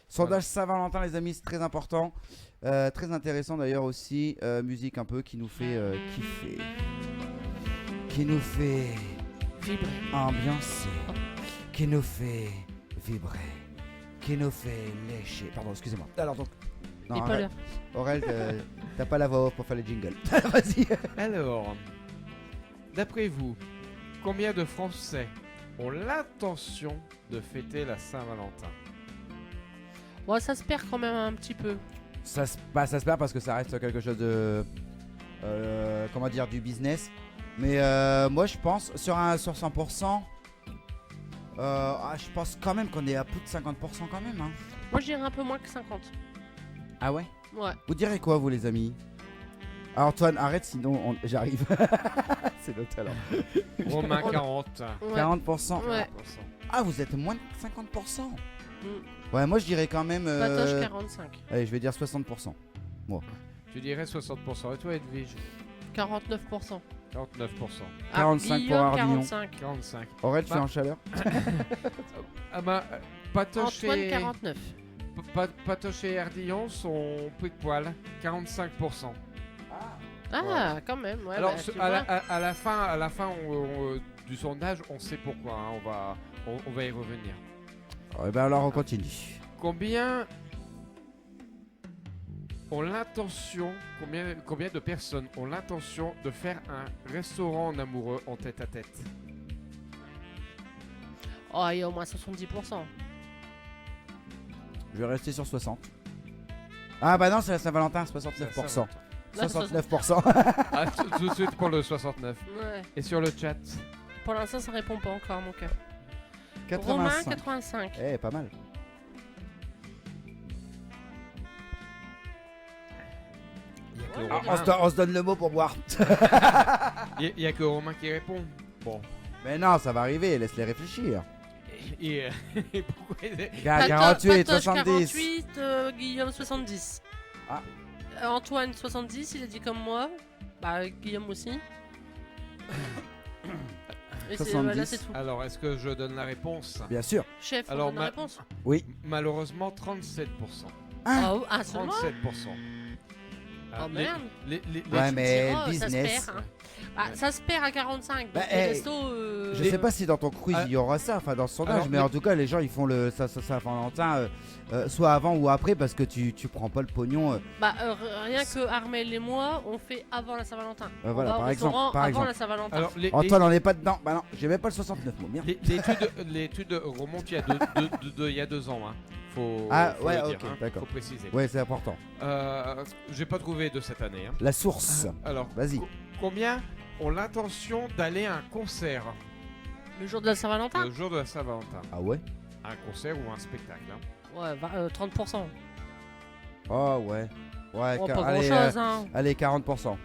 Sondage Saint-Valentin, les amis, c'est très important. Très intéressant d'ailleurs aussi. Musique un peu qui nous fait kiffer. Qui nous fait Vibrer. ambiancer. Qui nous fait vibrer. Qui nous fait lécher. Pardon, excusez-moi. Alors donc. Et pas Aurel, l'heure. Aurel, t'as pas la voix off pour faire les jingles. Vas-y. Alors, d'après vous, combien de Français ont l'intention de fêter la Saint-Valentin? Ouais, ça se perd quand même un petit peu. Ça se perd parce que ça reste quelque chose de. Comment dire, du business. Mais moi je pense sur 100%. Je pense quand même qu'on est à plus de 50% quand même. Hein. Moi, je dirais un peu moins que 50. Ah ouais? Ouais. Vous direz quoi, vous les amis? Ah, Antoine, arrête sinon j'arrive. C'est le talent. Romain, 40. Ouais. 40%. Ouais. Ah, vous êtes moins de 50%. Mm. Ouais, moi je dirais quand même. Patoche, 45. Allez, je vais dire 60%. Tu dirais 60%. Et toi, Edwige? 49%. 49%. 45 pour Guillaume, Ardillon. 45. 45. Aurel, tu es Bah. en chaleur? Ah bah, Patoche Antoine, et... 49. Patoche et Ardillon sont pris de poil. 45%. Ah, quand même. Ouais, Alors, bah, tu à, vois. à la fin du sondage, on sait pourquoi. Hein, on va y revenir. Eh ben alors on continue. Combien ont l'intention, combien de personnes ont l'intention de faire un restaurant en amoureux en tête à tête? Oh, il y a au moins 70%. Je vais rester sur 60. Ah bah non, c'est la Saint-Valentin, 69%. Là, 69%. Ah, tout de suite pour le 69. Ouais. Et sur le chat? Pour l'instant, ça répond pas encore, mon cœur. 85. Romain, 85. Eh, pas mal. Il y a que Ouais, Romain. On se donne le mot pour boire. Il y a que Romain qui répond. Bon. Mais non, ça va arriver, laisse-les réfléchir. Et pourquoi Gars, 48, Patoche, 70. 48, Guillaume, 70. Ah. Antoine, 70, il a dit comme moi. Bah, Guillaume aussi. Et 70. là, c'est tout. Alors, est-ce que je donne la réponse? Bien sûr. Chef, Alors, on donne la réponse. Oui. Malheureusement, 37%. Hein? Ah, seulement 37%. Oh merde. Ouais, mais Oh, ça se business. perd. Hein. Bah, ça se perd à 45. Bah, Donc les hey, restos. Je sais pas si dans ton quiz Ah. il y aura ça, enfin dans ce sondage, Alors, mais en tout cas les gens ils font le Saint-Valentin soit avant ou après parce que tu prends pas le pognon. Bah, rien que Armel et moi, on fait avant la Saint-Valentin. Voilà, On va au par exemple, restaurant par avant exemple. la Saint-Valentin. Alors, Antoine on est pas dedans. Bah non, j'ai même pas le 69 moi. Merde. l'étude remonte il y a 2 ans. Hein. Faut Ah, faut ouais, le dire, ok, hein. d'accord. Faut préciser. Ouais, c'est important. J'ai pas trouvé de cette année. Hein. La source. Alors, Vas-y. Combien ont l'intention d'aller à un concert Le jour de la Saint-Valentin le jour de la Saint-Valentin? Ah ouais. Un concert ou un spectacle? Hein. Ouais, 30%. Oh ouais. Ouais, Oh, pas allez, grand-chose, hein. allez 40%.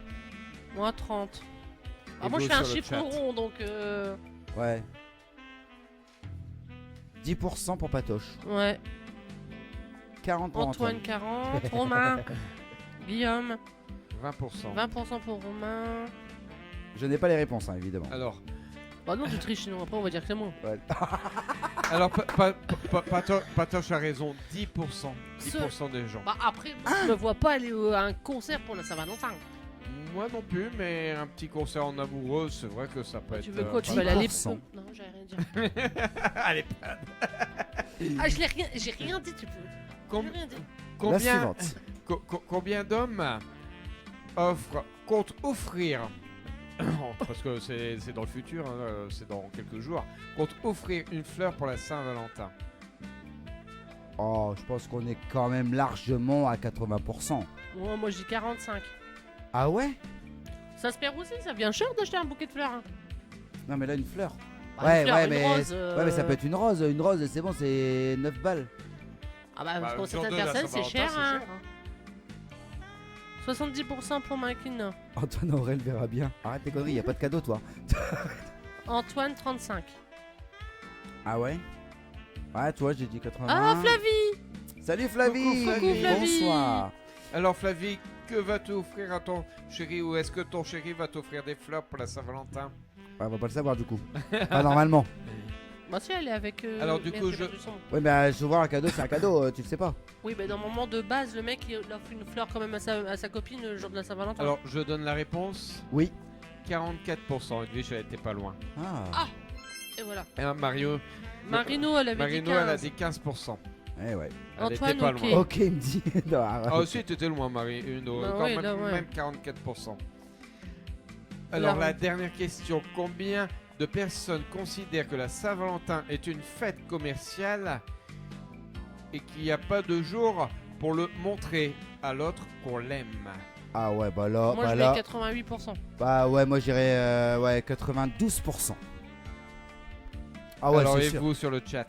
Moi, 30. Ah, Et moi, je vous fais un sur le chiffre chat. rond, donc... Ouais. 10% pour Patoche. Ouais. 40 pour Antoine. Antoine, 40. Romain. Guillaume. 20%. 20% pour Romain. Je n'ai pas les réponses hein, évidemment. Alors, Bah non, tu triches, sinon après, on va dire que c'est moi. Ouais. Patoche a raison, 10%. 10% des gens. Bah après, moi, je me vois pas aller à un concert pour la Saint-Valentin. Moi non plus, mais un petit concert en amoureux, c'est vrai que ça peut être. Tu veux quoi Tu pas vas aller à mal. l'époque? Non, j'allais rien dire. Allez, Ah, j'ai rien dit, tu peux. com- J'ai rien dit. La combien, suivante. combien d'hommes comptent offrir, parce que c'est dans le futur, hein, c'est dans quelques jours, comptent offrir une fleur pour la Saint-Valentin? Oh, je pense qu'on est quand même largement à 80%. Ouais, moi, je dis 45. Ah ouais? Ça se perd aussi, ça vient cher d'acheter un bouquet de fleurs. Hein. Non mais là une fleur. Bah, ouais, une fleur, ouais, une mais rose, ouais, mais ça peut être une rose. Une rose, c'est bon, c'est 9 balles. Ah bah, Bah, pour le jour certaines de la personnes, c'est Saint-Valentin, cher. Hein. 70% pour Marquine. Antoine Aurel verra bien. Arrête tes conneries, y a pas de cadeau toi. Antoine, 35. Ah ouais? Ouais, toi j'ai dit 80. Ah, Flavie! Salut Flavie. Coucou, Flavie. Bonsoir. Alors Flavie, que vas-tu offrir à ton chéri, ou est-ce que ton chéri va t'offrir des fleurs pour la Saint-Valentin? Ah, on va pas le savoir du coup. Pas normalement. Bah si, elle est avec... Alors, du merde, coup, j'ai je- perdu son nom. Ouais, mais je vois un cadeau, c'est un cadeau, tu le sais pas. Oui, bah normalement, de base, le mec, il offre une fleur quand même à sa copine le jour de la Saint-Valentin. Alors, je donne la réponse. Oui. 44%. Edwige, elle était pas loin. Ah. Et voilà. Et Mario, Marino, elle avait Marino, dit elle a 15. dit 15%. Eh ouais. Elle Antoine, était pas ok. loin. Ok, il me dit. Non, arrête. Ah aussi, t'étais loin, Marino. Bah Quand oui, même, là, ouais. même 44%. Alors, Là, la dernière question. Combien de personnes considèrent que la Saint-Valentin est une fête commerciale et qu'il n'y a pas de jour pour le montrer à l'autre qu'on l'aime? Ah ouais, bah là, Moi, bah je là. mets 88%. Bah ouais, moi j'irais ouais, 92%. Ah ouais, Alors, c'est et sûr. vous sur le chat?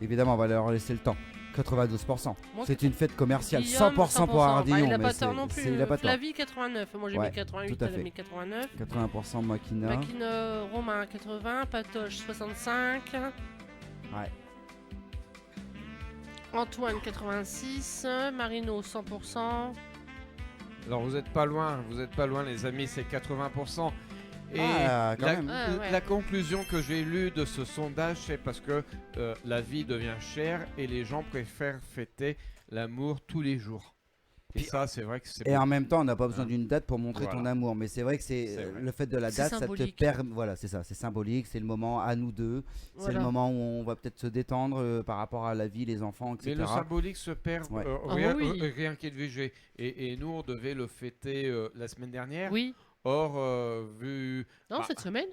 Évidemment, on va leur laisser le temps. 92%. Moi, C'est une fête commerciale. Guillaume, 100% pour 100%. Ardillon. Bah, il a mais pas c'est- tort non plus. il a pas tort. Flavie, 89. Moi, j'ai Ouais, mis 88, tout à elle a fait. mis 89. 80% Makina. Makina, Romain, 80. Patoche, 65. Ouais. Antoine, 86. Marino, 100%. Alors, vous êtes pas loin, les amis, c'est 80%. Et Ah, quand la, même. Ah, ouais. la conclusion que j'ai lue de ce sondage, c'est parce que la vie devient chère et les gens préfèrent fêter l'amour tous les jours. Et Puis- ça, c'est vrai que c'est Et beau. en même temps, on n'a pas besoin Hein. d'une date pour montrer ton Voilà. amour. Mais c'est vrai que C'est c'est vrai. le fait de la C'est date, ça te symbolique. permet. Voilà, c'est ça, c'est symbolique. C'est le moment à nous deux. C'est Voilà. le moment où on va peut-être se détendre par rapport à la vie, les enfants, Mais etc. le symbolique se perd Ouais. Ah rien, oui. rien qu'Edwige. Et nous, on devait le fêter la semaine dernière. Oui. Or, vu... Non, Bah, cette semaine.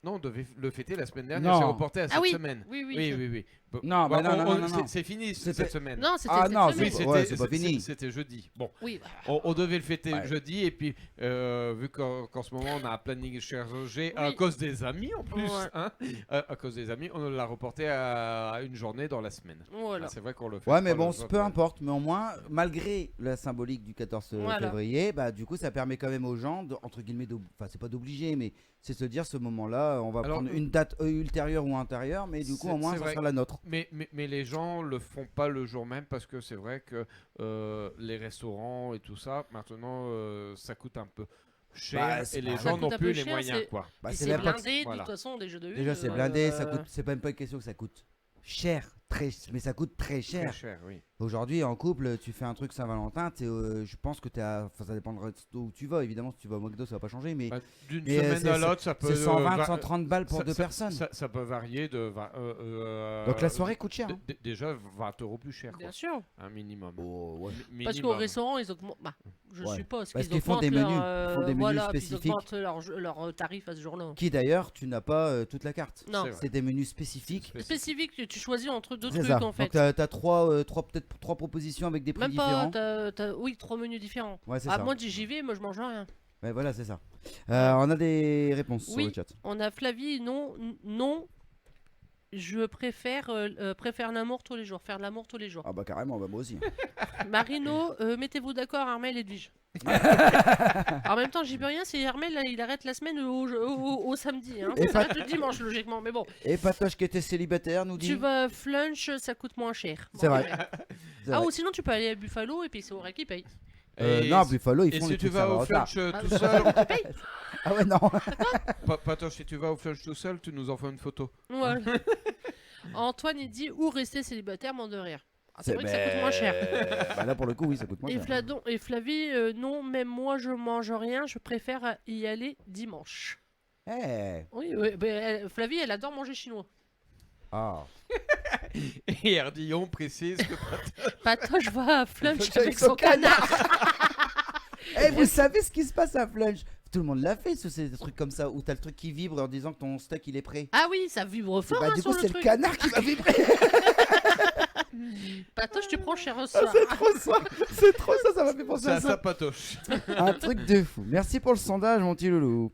Non, on devait le fêter la semaine dernière. Non. C'est reporté à cette Ah oui. semaine. Oui, oui. Oui. Bon, Non, bah non, non, non, non. C'est fini C'était- cette semaine. Non, c'était Ah cette non, semaine. c'est ouais, c'est pas fini. C'était jeudi. Bon, Oui. on devait le fêter Ouais. jeudi et puis vu qu'en ce moment on a un planning chargé à Oui. cause des amis en plus, Ouais. hein, à cause des amis, on l'a reporté à une journée dans la semaine. Voilà. Ah, c'est vrai qu'on le fait. Ouais, mais pas bon, le- peu importe. Mais au moins, malgré la symbolique du 14 Voilà. février, bah du coup, ça permet quand même aux gens, entre guillemets, enfin, c'est pas d'obliger, mais c'est se dire ce moment-là, on va Alors, prendre une date ultérieure ou intérieure, mais du coup, c'est- au moins, c'est ça vrai. sera la nôtre. Mais les gens le font pas le jour même parce que c'est vrai que les restaurants et tout ça, maintenant, ça coûte un peu cher Bah, c'est et les pas- gens Ça coûte n'ont un plus peu les cher, moyens, c'est- quoi. Bah, Et c'est c'est même pas- blindé, de voilà. toute façon, des jeux de une. Déjà, c'est blindé, c'est pas même pas une question que ça coûte cher, mais ça coûte très cher. Très cher, oui. Aujourd'hui, en couple, tu fais un truc Saint-Valentin, je pense que t'es à. Enfin, ça dépend de resto où tu vas, évidemment. Si tu vas au McDo, ça va pas changer, mais Bah, d'une Mais, semaine c'est- à l'autre, ça peut. c'est 120, va- 130 balles pour ça- deux ça- personnes. Ça peut varier de. Donc la soirée coûte cher. hein. Déjà 20 € plus cher, quoi. Bien sûr. Un minimum. Oh, ouais. Parce qu'au Minimum. restaurant, ils augmentent. Bah, je Ouais. suppose Parce qu'ils qu'ils font augmentent des leur, menus, ils font des menus voilà, puis ils spécifiques. augmentent leur tarif à ce jour-là. Qui d'ailleurs, tu n'as pas toute la carte. Non. C'est vrai. C'est des menus spécifiques. Spécifique, tu choisis entre deux C'est trucs ça. en Donc fait. t'as peut-être trois propositions avec des prix Même différents. pas, oui, 3 menus différents. Ouais, c'est Ah, ça. moi j'y vais, moi je mange rien. Ouais, voilà, c'est ça. On a des réponses sur Oui. le chat. On a Flavie, non, je préfère l'amour tous les jours, faire de l'amour tous les jours. Ah bah carrément, bah moi aussi. Marino, mettez-vous d'accord, Armel et Edwige. En même temps, j'y peux rien, si Armel là, il arrête la semaine au samedi. Hein. Et Ça arrête le dimanche, logiquement, mais bon. Et Patoche qui était célibataire nous dit. Tu vas à Flunch, ça coûte moins cher. C'est Bon, vrai. ouais. C'est Ah, vrai. ou sinon tu peux aller à Buffalo et puis c'est Aurel qui paye. Non, Buffalo, ils Et font si les tu trucs vas au Saint-Valentin. flunch Ah, tout seul, Ah ouais, non. Patoche, si tu vas au flunch tout seul, tu nous en fais une photo. Voilà. Antoine, il dit ou rester célibataire, mort de rire. Ah, c'est vrai que ça coûte moins cher. Bah là, pour le coup, oui, ça coûte moins Et, cher. et Flavie, non, même moi je mange rien, je préfère y aller dimanche. Eh. Oui, Flavie, elle adore manger chinois. Ah. Et Ardillon précise que Patoche va à Flunch Flunch avec son canard. Eh, vous savez ce qui se passe à Flunch? Tout le monde l'a fait, c'est des trucs comme ça, où t'as le truc qui vibre en disant que ton steak il est prêt. Ah oui, ça vibre fort Bah, hein, du sur coup, le c'est le truc. canard qui va vibrer. Patoche, tu prends cher Ah, ça. c'est trop ça. C'est trop ça, ça m'a fait penser c'est à à ça. ça, Patoche. Un truc de fou. Merci pour le sondage, mon petit loulou.